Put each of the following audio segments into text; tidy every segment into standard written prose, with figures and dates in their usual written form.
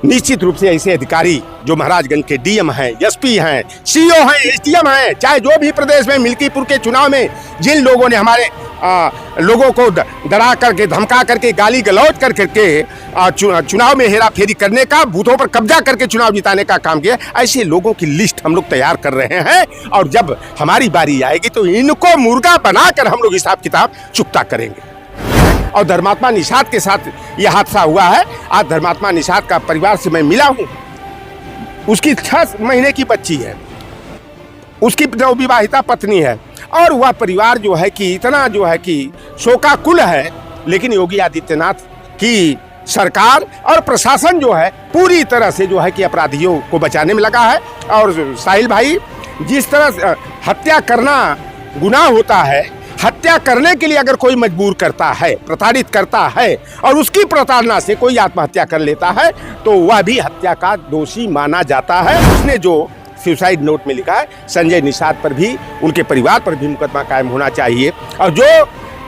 निश्चित रूप से ऐसे अधिकारी जो महाराजगंज के डीएम हैं, एसपी हैं, सीओ हैं, एसडीएम हैं, चाहे जो भी प्रदेश में मिल्कीपुर के चुनाव में जिन लोगों ने हमारे लोगों को डरा करके, धमका करके, गाली गलौज कर करके चुनाव में हेरा फेरी करने का, बूथों पर कब्जा करके चुनाव जिताने का काम किया, ऐसे लोगों की लिस्ट हम लोग तैयार कर रहे हैं। और जब हमारी बारी आएगी तो इनको मुर्गा बनाकर हम लोग हिसाब किताब चुकता करेंगे। और धर्मात्मा निषाद के साथ यह हादसा हुआ है। आज धर्मात्मा निषाद का परिवार से मैं मिला हूँ। उसकी 6 महीने की बच्ची है, उसकी नवविवाहिता पत्नी है, और वह परिवार जो है कि इतना जो है कि शोकाकुल है। लेकिन योगी आदित्यनाथ की सरकार और प्रशासन जो है पूरी तरह से जो है कि अपराधियों को बचाने में लगा है। और साहिल भाई, जिस तरह हत्या करना गुनाह होता है, हत्या करने के लिए अगर कोई मजबूर करता है, प्रताड़ित करता है और उसकी प्रताड़ना से कोई आत्महत्या कर लेता है तो वह भी हत्या का दोषी माना जाता है। उसने जो सुसाइड नोट में लिखा है, संजय निषाद पर भी, उनके परिवार पर भी मुकदमा कायम होना चाहिए। और जो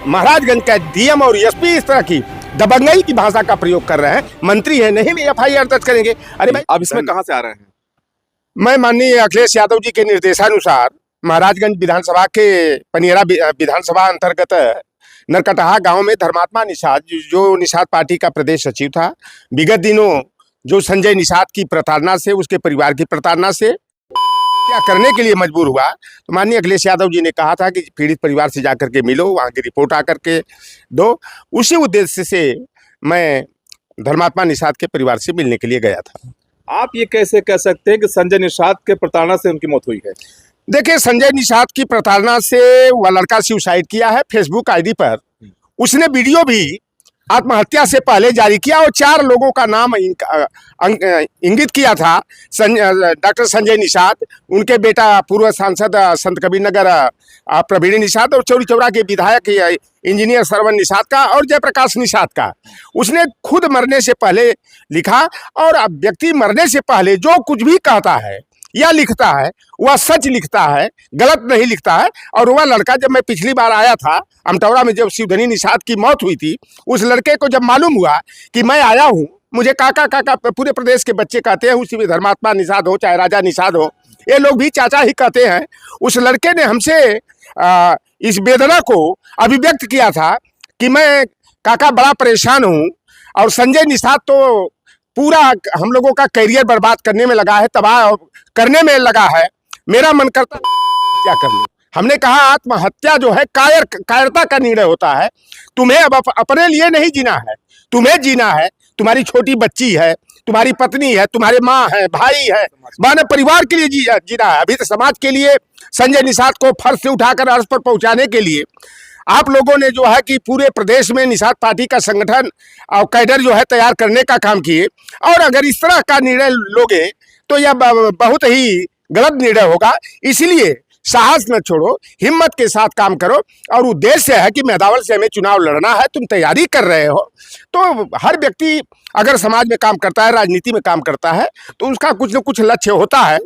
महाराजगंज का डीएम और एसपी इस तरह की दबंगई की भाषा का प्रयोग कर रहे हैं, मंत्री है, नहीं एफआईआर दर्ज करेंगे। अरे भाई, अब इसमें कहां से आ रहे हैं? मैं माननीय अखिलेश यादव जी के निर्देशानुसार महाराजगंज विधानसभा के पनियरा विधानसभा अंतर्गत नरकटहा गांव में धर्मात्मा निषाद, जो निषाद पार्टी का प्रदेश सचिव था, विगत दिनों जो संजय निषाद की प्रताड़ना से, उसके परिवार की प्रताड़ना से क्या करने के लिए मजबूर हुआ, तो माननीय अखिलेश यादव जी ने कहा था कि पीड़ित परिवार से जाकर के मिलो, वहाँ की रिपोर्ट आकर के दो। उसी उद्देश्य से मैं धर्मात्मा निषाद के परिवार से मिलने के लिए गया था। आप ये कैसे कह सकते हैं कि संजय निषाद के प्रताड़ना से उनकी मौत हुई है? देखिए, संजय निषाद की प्रताड़ना से वह लड़का सुसाइड किया है फेसबुक आईडी पर। उसने वीडियो भी आत्महत्या से पहले जारी किया और 4 लोगों का नाम इंगित किया था। डॉक्टर संजय निषाद, उनके बेटा पूर्व सांसद संत कबीरनगर प्रवीण निषाद, और चौरी चौरा के विधायक इंजीनियर श्रवण निषाद का, और जयप्रकाश निषाद का। उसने खुद मरने से पहले लिखा, और व्यक्ति मरने से पहले जो कुछ भी कहता है या लिखता है वह सच लिखता है, गलत नहीं लिखता है। और वह लड़का, जब मैं पिछली बार आया था अमटौरा में, जब शिवधनी निषाद की मौत हुई थी, उस लड़के को जब मालूम हुआ कि मैं आया हूँ, मुझे काका काका पूरे प्रदेश के बच्चे कहते हैं, उसी में धर्मात्मा निषाद हो चाहे राजा निषाद हो, ये लोग भी चाचा ही कहते हैं। उस लड़के ने हमसे इस वेदना को अभिव्यक्त किया था कि मैं काका बड़ा परेशान हूँ, और संजय निषाद तो पूरा हम लोगों का करियर बर्बाद करने में लगा है, तबाह करने में लगा है, मेरा मन करता क्या कर लूं। हमने कहा आत्महत्या जो है कायरता का निर्णय होता है। तुम्हें अब अपने लिए नहीं जीना है, तुम्हें जीना है। तुम्हारी छोटी बच्ची है, तुम्हारी पत्नी है, तुम्हारे माँ है, भाई है, माने परिवार के लिए जीना है। अभी तो समाज के लिए संजय निषाद को फर्श से उठाकर अर्श पर पहुंचाने के लिए आप लोगों ने जो है कि पूरे प्रदेश में निषाद पार्टी का संगठन और कैडर जो है तैयार करने का काम किए। और अगर इस तरह का निर्णय लोगे तो यह बहुत ही गलत निर्णय होगा। इसलिए साहस न छोड़ो, हिम्मत के साथ काम करो। और उद्देश्य है कि मेदावल से हमें चुनाव लड़ना है, तुम तैयारी कर रहे हो। तो हर व्यक्ति अगर समाज में काम करता है, राजनीति में काम करता है, तो उसका कुछ न कुछ लक्ष्य होता है।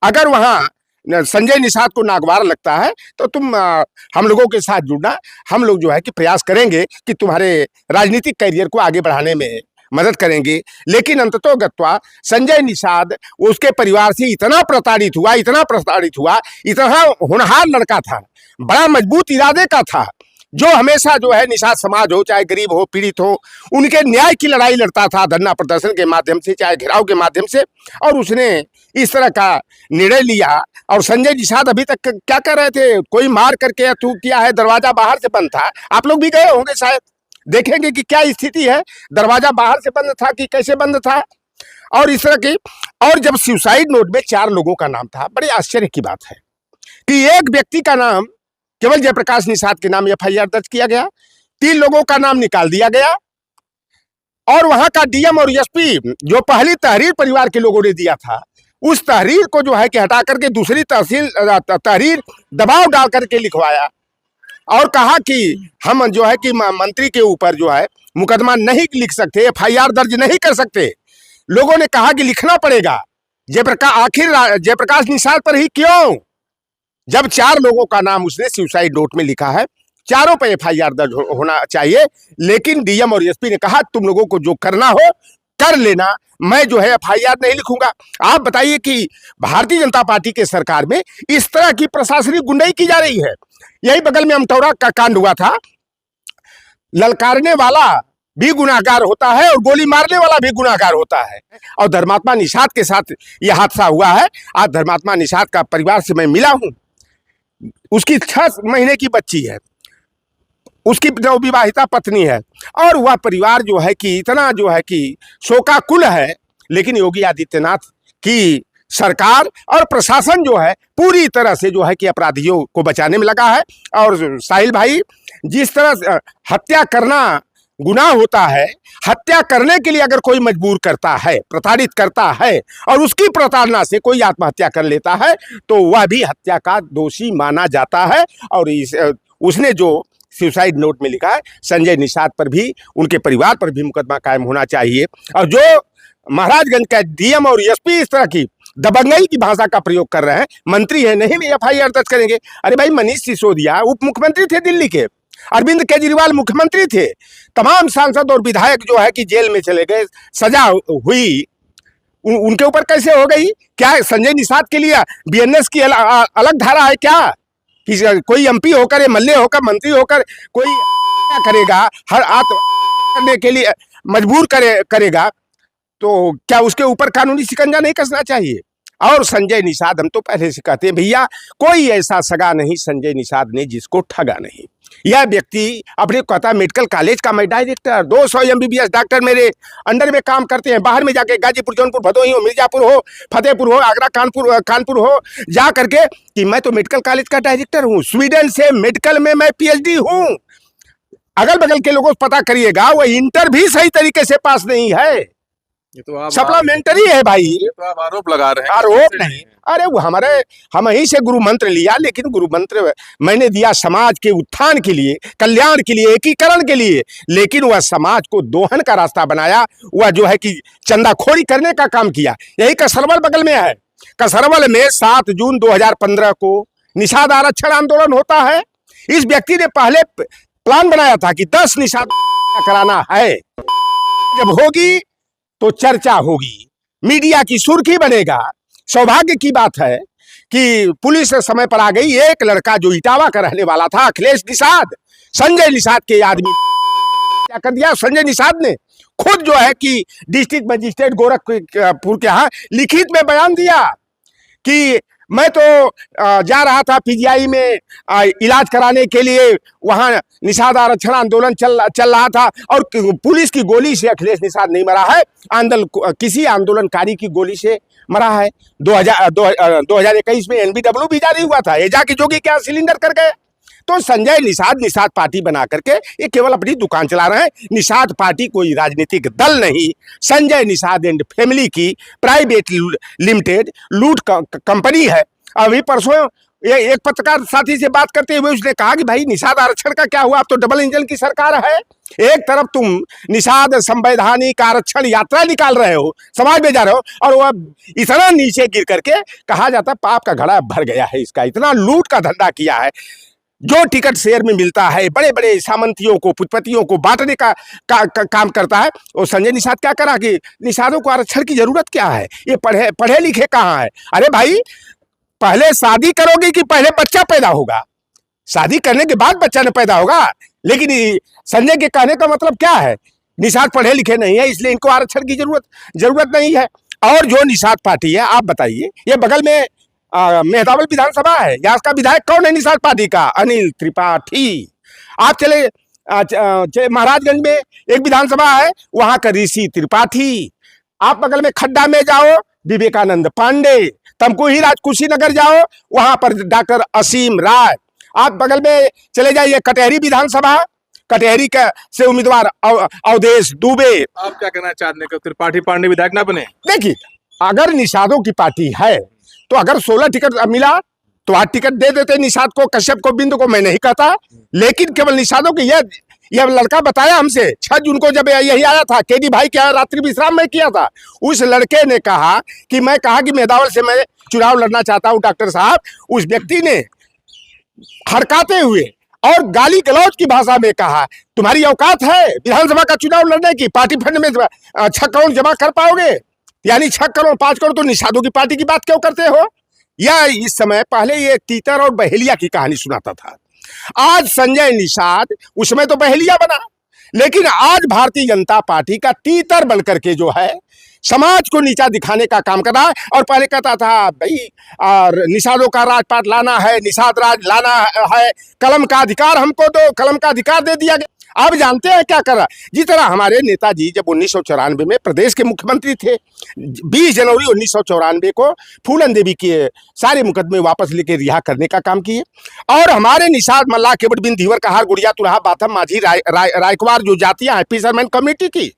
अगर वहाँ संजय निषाद को नागवार लगता है तो तुम हम लोगों के साथ जुड़ना। हम लोग जो है कि प्रयास करेंगे कि तुम्हारे राजनीतिक करियर को आगे बढ़ाने में मदद करेंगे। लेकिन अंततोगत्वा संजय निषाद उसके परिवार से इतना प्रताड़ित हुआ, इतना होनहार लड़का था, बड़ा मजबूत इरादे का था, जो हमेशा जो है निषाद समाज हो, चाहे गरीब हो, पीड़ित हो, उनके न्याय की लड़ाई लड़ता था, धरना प्रदर्शन के माध्यम से, चाहे घेराव के माध्यम से। और उसने इस तरह का निर्णय लिया। और संजय निषाद अभी तक क्या कर रहे थे, कोई मार करके तू किया है, दरवाजा बाहर से बंद था। आप लोग भी गए होंगे, शायद देखेंगे कि क्या स्थिति है, दरवाजा बाहर से बंद था कि कैसे बंद था, और इस तरह की। और जब सुसाइड नोट में 4 लोगों का नाम था, बड़े आश्चर्य की बात है कि एक व्यक्ति का नाम, केवल जयप्रकाश निषाद के नाम एफआईआर दर्ज किया गया, 3 लोगों का नाम निकाल दिया गया। और वहां का डीएम और एसपी, जो पहली तहरीर परिवार के लोगों ने दिया था, उस तहरीर को जो है कि हटा करके दूसरी तहरीर दबाव डाल करके लिखवाया, और कहा कि हम जो है कि मंत्री के ऊपर जो है मुकदमा नहीं लिख सकते, एफआईआर दर्ज नहीं कर सकते। लोगों ने कहा कि लिखना पड़ेगा। आखिर जयप्रकाश निषाद पर ही क्यों? जब 4 लोगों का नाम उसने सुसाइड नोट में लिखा है, चारों पे एफआईआर दर्ज होना चाहिए। लेकिन डीएम और एसपी ने कहा तुम लोगों को जो करना हो कर लेना, मैं जो है एफआईआर नहीं लिखूंगा। आप बताइए कि भारतीय जनता पार्टी के सरकार में इस तरह की प्रशासनिक गुंडाई की जा रही है। यही बगल में अमटौरा का कांड हुआ था, ललकारने वाला भी गुनाहगार होता है और गोली मारने वाला भी गुनाहगार होता है। और धर्मात्मा निषाद के साथ यह हादसा हुआ है। आज धर्मात्मा निषाद का परिवार से मैं मिला हूं, उसकी 6 महीने की बच्ची है, उसकी नवविवाहिता पत्नी है, और वह परिवार जो है कि इतना जो है कि शोकाकुल है। लेकिन योगी आदित्यनाथ की सरकार और प्रशासन जो है पूरी तरह से जो है कि अपराधियों को बचाने में लगा है। और साहिल भाई, जिस तरह हत्या करना गुनाह होता है, हत्या करने के लिए अगर कोई मजबूर करता है, प्रताड़ित करता है और उसकी प्रताड़ना से कोई आत्महत्या कर लेता है तो वह भी हत्या का दोषी माना जाता है। और उसने जो सुसाइड नोट में लिखा है, संजय निषाद पर भी, उनके परिवार पर भी मुकदमा कायम होना चाहिए। और जो महाराजगंज का डीएम और एसपी इस तरह की दबंगई की भाषा का प्रयोग कर रहे हैं, मंत्री है नहीं एफआईआर दर्ज करेंगे। अरे भाई, मनीष सिसोदिया उप मुख्यमंत्री थे दिल्ली के, अरविंद केजरीवाल मुख्यमंत्री थे, तमाम सांसद और विधायक जो है कि जेल में चले गए, सजा हुई, उनके ऊपर कैसे हो गई? क्या संजय निषाद के लिए बीएनएस की अलग धारा है क्या? कि कोई एमपी होकर, एमएलए होकर, मंत्री होकर कोई क्या करेगा, हर करने के लिए मजबूर करेगा तो क्या उसके ऊपर कानूनी शिकंजा नहीं कसना चाहिए? और संजय निषाद, हम तो पहले से कहते हैं भैया, कोई ऐसा सगा नहीं संजय निषाद ने जिसको ठगा नहीं। यह व्यक्ति अपने कहता मेडिकल कॉलेज का मैं डायरेक्टर, 200 एमबीबीएस डॉक्टर मेरे अंडर में काम करते हैं, बाहर में जाके गाजीपुर, जौनपुर, भदोही हो, मिर्जापुर हो, फतेहपुर हो, आगरा, कानपुर हो, जा करके कि मैं तो मेडिकल कॉलेज का डायरेक्टर हूँ, स्वीडन से मेडिकल में मैं पीएचडी हूँ। अगल बगल के लोगों को पता करिएगा, वो इंटर भी सही तरीके से पास नहीं है, ये तो आप सप्लीमेंट्री है भाई। ये तो आप आरोप लगा रहे हैं। आरोप नहीं, अरे वो हम ही से गुरु मंत्र लिया, लेकिन गुरु मंत्र मैंने दिया समाज के उत्थान के लिए, कल्याण के लिए, एकीकरण के लिए, लेकिन वह समाज को दोहन का रास्ता बनाया। वह जो है कि चंदाखोरी करने का काम किया। यही कसरवल बगल में है, कसरवल में 7 जून 2015 को निषाद आरक्षण आंदोलन होता है। इस व्यक्ति ने पहले प्लान बनाया था कि 10 निषाद कराना है, जब होगी तो चर्चा होगी, मीडिया की सुर्खी बनेगा। सौभाग्य की बात है कि पुलिस समय पर आ गई। एक लड़का जो इटावा का रहने वाला था, अखिलेश निषाद, संजय निषाद के आदमी, क्या कर दिया संजय निषाद ने खुद जो है कि डिस्ट्रिक्ट मजिस्ट्रेट गोरखपुर के यहाँ लिखित में बयान दिया कि मैं तो जा रहा था पीजीआई में इलाज कराने के लिए, वहां निषाद आरक्षण आंदोलन चल रहा था और पुलिस की गोली से अखिलेश निषाद नहीं मरा है, किसी आंदोलनकारी की गोली से मरा है। 2021 में एनबीडब्ल्यू भी जारी हुआ था, ये जाके जोगी क्या सिलेंडर कर गए। तो संजय निषाद पार्टी बना करके ये केवल अपनी दुकान चला रहे हैं। निषाद पार्टी कोई राजनीतिक दल नहीं, संजय निषाद एंड फैमिली की प्राइवेट लिमिटेड लूट कंपनी है। अभी परसों एक पत्रकार साथी से बात करते हुए उसने कहा कि भाई निषाद आरक्षण का क्या हुआ, अब तो डबल इंजन की सरकार है। एक तरफ तुम निषाद संवैधानिक आरक्षण यात्रा निकाल रहे हो, समाज में जा रहे हो, और वह इतना नीचे गिर करके कहा जाता पाप का घड़ा भर गया है इसका, इतना लूट का धंधा किया है। जो टिकट शेयर में मिलता है, बड़े बड़े सामंतियों को, पुष्पतियों को बांटने का काम करता है। और संजय निषाद क्या करा कि निषादों को आरक्षण की जरूरत क्या है, ये पढ़े लिखे कहाँ है? अरे भाई, पहले शादी करोगे कि पहले बच्चा पैदा होगा? शादी करने के बाद बच्चा न पैदा होगा। लेकिन संजय के कहने का मतलब क्या है? निषाद पढ़े लिखे नहीं है, इसलिए इनको आरक्षण की जरूरत नहीं है। और जो निषाद पार्टी है, आप बताइए, ये बगल में मेहतावल विधानसभा है, यहाँ का विधायक कौन है निषाद पार्टी का? अनिल त्रिपाठी। आप चले महाराजगंज में एक विधानसभा है, वहां का ऋषि त्रिपाठी। आप बगल में खड्डा में जाओ, विवेकानंद पांडे। तमकुही कुशीनगर जाओ, वहां पर डॉक्टर असीम राय। आप बगल में चले जाइए कटेहरी विधानसभा, कटेहरी का से उम्मीदवार अवधेश दुबे। आप क्या कहना चाहते हैं, त्रिपाठी पांडे विधायक ना बने? देखिए, अगर निषादों की पार्टी है तो अगर 16 टिकट मिला तो 8 टिकट दे देते निषाद को, कश्यप को, बिंदु को, मैं नहीं कहता। लेकिन केवल निषादों की यह लड़का बताया हमसे 6 जून को जब यही आया था, केडी भाई के यहाँ रात्रि विश्राम में किया था, उस लड़के ने कहा कि मैं कहा कि मेदावल से मैं चुनाव लड़ना चाहता हूं डॉक्टर साहब। उस व्यक्ति ने हड़काते हुए और गाली गलौज की भाषा में कहा, तुम्हारी औकात है विधानसभा का चुनाव लड़ने की? पार्टी फंड में 6 करोड़ जमा कर पाओगे? यानी 6 करोड़ 5 करोड़ तो निषादों की पार्टी की बात क्यों करते हो? या इस समय पहले ये तीतर और बहेलिया की कहानी सुनाता था, आज संजय निषाद उसमें तो बहेलिया बना, लेकिन आज भारतीय जनता पार्टी का तीतर बनकर के जो है समाज को नीचा दिखाने का काम कर रहा है। और पहले कहता था भाई और निषादों का राजपाट लाना है, निषाद राज लाना है, कलम का अधिकार हमको दो, कलम का अधिकार दे दिया गया। आप जानते हैं क्या कर रहा है? जिस तरह हमारे नेताजी जब 1994 में प्रदेश के मुख्यमंत्री थे, 20 जनवरी 1994 को फूलन देवी के सारे मुकदमे वापस लेके रिहा करने का काम किए। और हमारे निषाद मल्ला केवट बिन धीवर कहार गुड़िया तुरहा बाथम माझी रायकवार जो जातियां हैं फिशरमैन कम्युनिटी की,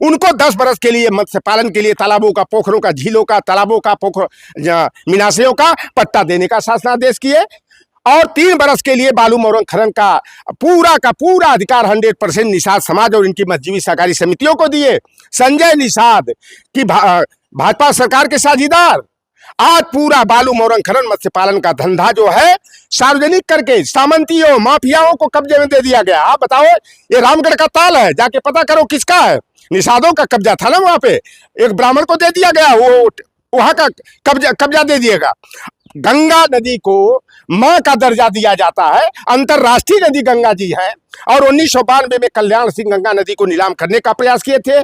उनको 10 बरस के लिए मत्स्य पालन के लिए तालाबों का, पोखरों का, झीलों का, तालाबों का, मीनाशयों का पट्टा देने का शासनादेश किए। और 3 बरस के लिए बालू मोरंग खनन का पूरा अधिकार 100% निषाद समाज और इनकी मजहबी सहकारी समितियों को दिए। संजय निषाद की भाजपा सरकार के साझीदार आज पूरा बालू मोरंग खनन मत्स्य पालन का धंधा जो है सार्वजनिक करके सामंतियों माफियाओं को कब्जे में दे दिया गया। आप बताओ, ये रामगढ़ का ताल है, जाके पता करो किसका है। निषादों का कब्जा था ना, वहां पे एक ब्राह्मण को दे दिया गया, वो वहां का कब्जा दे दिएगा। गंगा नदी को मां का दर्जा दिया जाता है, अंतरराष्ट्रीय नदी गंगा जी है। और 1992 में कल्याण सिंह गंगा नदी को नीलाम करने का प्रयास किए थे।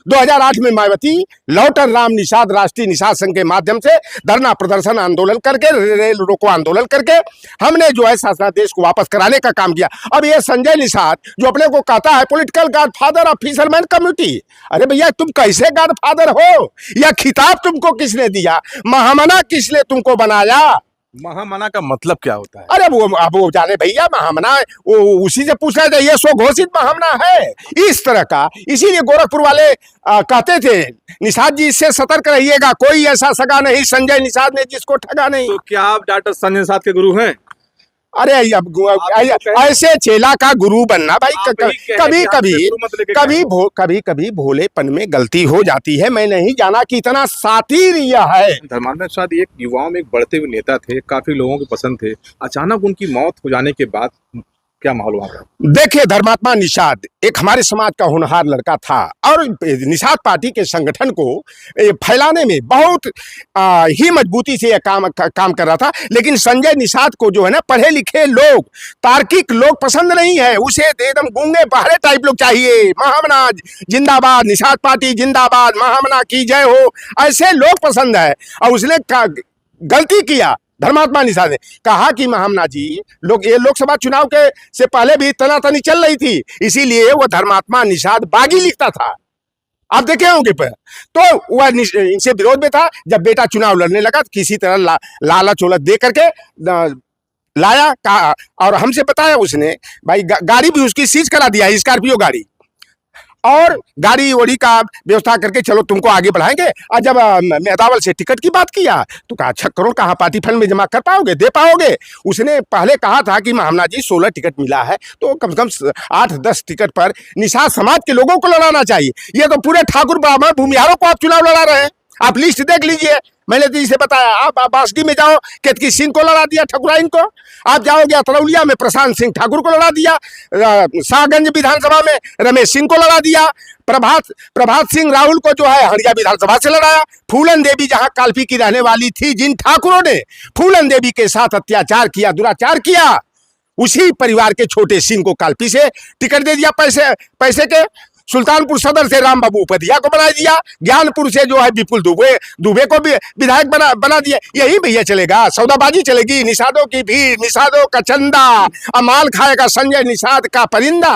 2008 में मायावती लौटन राम निषाद राष्ट्रीय निषाद संघ के माध्यम से धरना प्रदर्शन आंदोलन करके, रेल रोको आंदोलन करके हमने जो है शासनादेश को वापस कराने का काम किया। अब ये संजय निषाद जो अपने को कहता है political godfather of fisherman community, अरे भैया तुम कैसे गॉडफादर हो? यह खिताब तुमको किसने दिया? महामना किसने तुमको बनाया? महामना का मतलब क्या होता है? अरे वो जाने भैया, महामना वो उसी से पूछना चाहिए, स्वघोषित महामना है इस तरह का। इसीलिए गोरखपुर वाले कहते थे निषाद जी इससे सतर्क रहिएगा, कोई ऐसा सगा नहीं संजय निषाद ने जिसको ठगा नहीं। तो क्या आप डॉक्टर संजय निषाद के गुरु हैं? अरे ऐसे चेला का गुरु बनना भाई, कभी भोलेपन में गलती हो जाती है। मैं नहीं जाना कि इतना सातिर यह है। धर्मात्मा निषाद एक युवाओं में एक बढ़ते हुए नेता थे, काफी लोगों के पसंद थे। अचानक उनकी मौत हो जाने के बाद क्या माहौल हुआ? देखिए, धर्मात्मा निषाद एक हमारे समाज का होनहार लड़का था और निषाद पार्टी के संगठन को फैलाने में बहुत ही मजबूती से यह काम कर रहा था। लेकिन संजय निषाद को जो है ना, पढ़े लिखे लोग, तार्किक लोग पसंद नहीं है। उसे एकदम गूंगे बहरे टाइप लोग चाहिए। महामना जिंदाबाद, निषाद पार्टी जिंदाबाद, महामना की जय हो, ऐसे लोग पसंद है। और उसने गलती किया। धर्मात्मा निषाद ने कहा कि महामना जी, ये लोकसभा चुनाव के से पहले भी तनातनी चल रही थी, इसीलिए वो धर्मात्मा निषाद बागी लिखता था। आप देखे होंगे पर तो वह इनसे विरोध में था। जब बेटा चुनाव लड़ने लगा तो किसी तरह लालच वोलच दे करके लाया, कहा और हमसे बताया उसने, भाई गाड़ी भी उसकी सीज करा दिया, स्कॉर्पियो गाड़ी, और गाड़ी वोड़ी का व्यवस्था करके चलो तुमको आगे बढ़ाएंगे। और जब मेहदावल से टिकट की बात किया तो कहा 6 करोड़ कहाँ पार्टी फंड में जमा कर पाओगे, दे पाओगे? उसने पहले कहा था कि महामना जी 16 टिकट मिला है तो कम से कम 8-10 टिकट पर निषाद समाज के लोगों को लड़ाना चाहिए। ये तो पूरे ठाकुर ब्राह्मण भूमिहारों को आप चुनाव लड़ा रहे हैं। आप लिस्ट देख लीजिए, मैंने तो इसे बताया। आप बासडी में जाओ, केतकी सिंह को लड़ा दिया, ठकुराइन को। आप जाओगे अतरौलिया में प्रशांत सिंह ठाकुर को लड़ा दिया, शाहगंज विधानसभा में रमेश सिंह को लड़ा दिया, प्रभात सिंह राहुल को जो है हरिया विधानसभा से लड़ाया। फूलन देवी जहां काल्पी की रहने वाली थी, जिन ठाकुरों ने फूलन देवी के साथ अत्याचार किया, दुराचार किया, उसी परिवार के छोटे सिंह को काल्पी से टिकट दे दिया पैसे के। सुल्तानपुर सदर से राम बाबू उपाध्याय को बना दिया। ज्ञानपुर से जो है विपुल दुबे को भी विधायक बना दिया। यही भैया चलेगा, सौदाबाजी चलेगी। निषादों की भीड़, निषादों का चंदा, अमाल खाएगा संजय निषाद का परिंदा।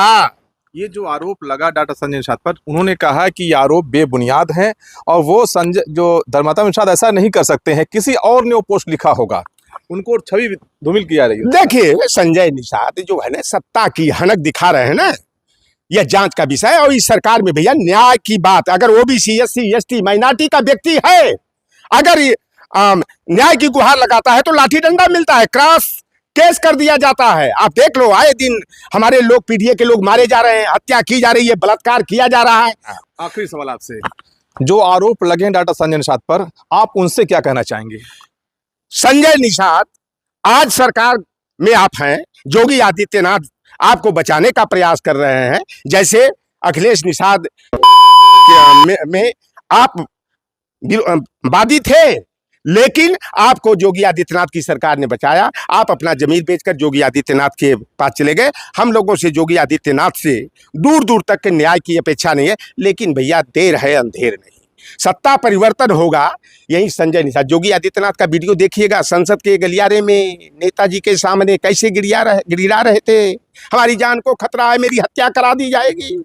ये जो आरोप लगा डॉक्टर संजय निषाद पर, उन्होंने कहा कि ये आरोप बेबुनियाद है और वो धर्मात्मा निषाद ऐसा नहीं कर सकते हैं, किसी और ने वो पोस्ट लिखा होगा, उनको छवि धूमिल किया रही है। देखिए, संजय निषाद जो है ना, सत्ता की हनक दिखा रहे हैं ना, यह जांच का विषय है। और इस सरकार में भैया न्याय की बात, अगर ओबीसी SC ST माइनॉरिटी का व्यक्ति है, अगर न्याय की गुहार लगाता है तो लाठी डंडा मिलता है, क्रॉस केस कर दिया जाता है। आप देख लो, आए दिन हमारे लोग, पीडीए के लोग मारे जा रहे हैं, हत्या की जा रही है, बलात्कार किया जा रहा है। आखिरी सवाल आपसे, जो आरोप लगे हैं डॉक्टर संजय निषाद पर, आप उनसे क्या कहना चाहेंगे? संजय निषाद आज सरकार में आप हैं, योगी आदित्यनाथ आपको बचाने का प्रयास कर रहे हैं, जैसे अखिलेश निषाद में आप वादी थे, लेकिन आपको योगी आदित्यनाथ की सरकार ने बचाया। आप अपना जमीन बेचकर योगी आदित्यनाथ के पास चले गए। हम लोगों से योगी आदित्यनाथ से दूर दूर तक के न्याय की अपेक्षा नहीं है, लेकिन भैया देर है अंधेर नहीं, सत्ता परिवर्तन होगा। यही संजय निषाद, योगी आदित्यनाथ का वीडियो देखिएगा, संसद के गलियारे में नेताजी के सामने कैसे गिड़गिड़ा रहे थे, हमारी जान को खतरा है, मेरी हत्या करा दी जाएगी,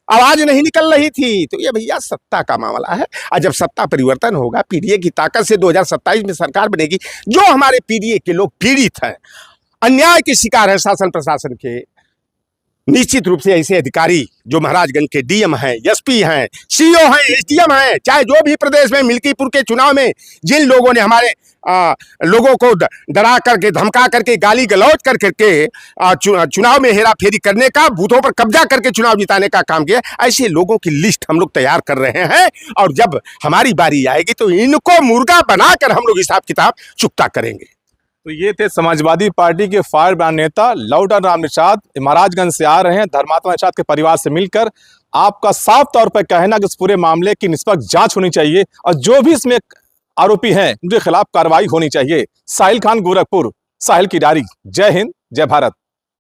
आवाज नहीं निकल रही थी। तो ये भैया सत्ता का मामला है, और जब सत्ता परिवर्तन होगा, पीडीए की ताकत से 2027 में सरकार बनेगी। जो हमारे पीडीए के लोग पीड़ित हैं, अन्याय के शिकार हैं शासन प्रशासन के, निश्चित रूप से ऐसे अधिकारी जो महाराजगंज के डीएम हैं, एसपी हैं, सीओ हैं, एसडीएम हैं, चाहे जो भी प्रदेश में मिल्कीपुर के चुनाव में जिन लोगों ने हमारे लोगों को डरा करके, धमका करके, गाली गलौज कर करके चुनाव में हेरा फेरी करने का, बूथों पर कब्जा करके चुनाव जिताने का काम किया, ऐसे लोगों की लिस्ट हम लोग तैयार कर रहे हैं। और जब हमारी बारी आएगी तो इनको मुर्गा बनाकर हम लोग हिसाब किताब चुकता करेंगे। तो ये थे समाजवादी पार्टी के फायर ब्रांड नेता लौटन राम निषाद, महाराजगंज से आ रहे हैं। धर्मात्मा निषाद के परिवार से मिलकर आपका साफ तौर पर कहना कि इस पूरे मामले की निष्पक्ष जांच होनी चाहिए और जो भी इसमें आरोपी हैं उनके खिलाफ कार्रवाई होनी चाहिए। साहिल खान, गोरखपुर, साहिल की डायरी। जय हिंद, जय भारत।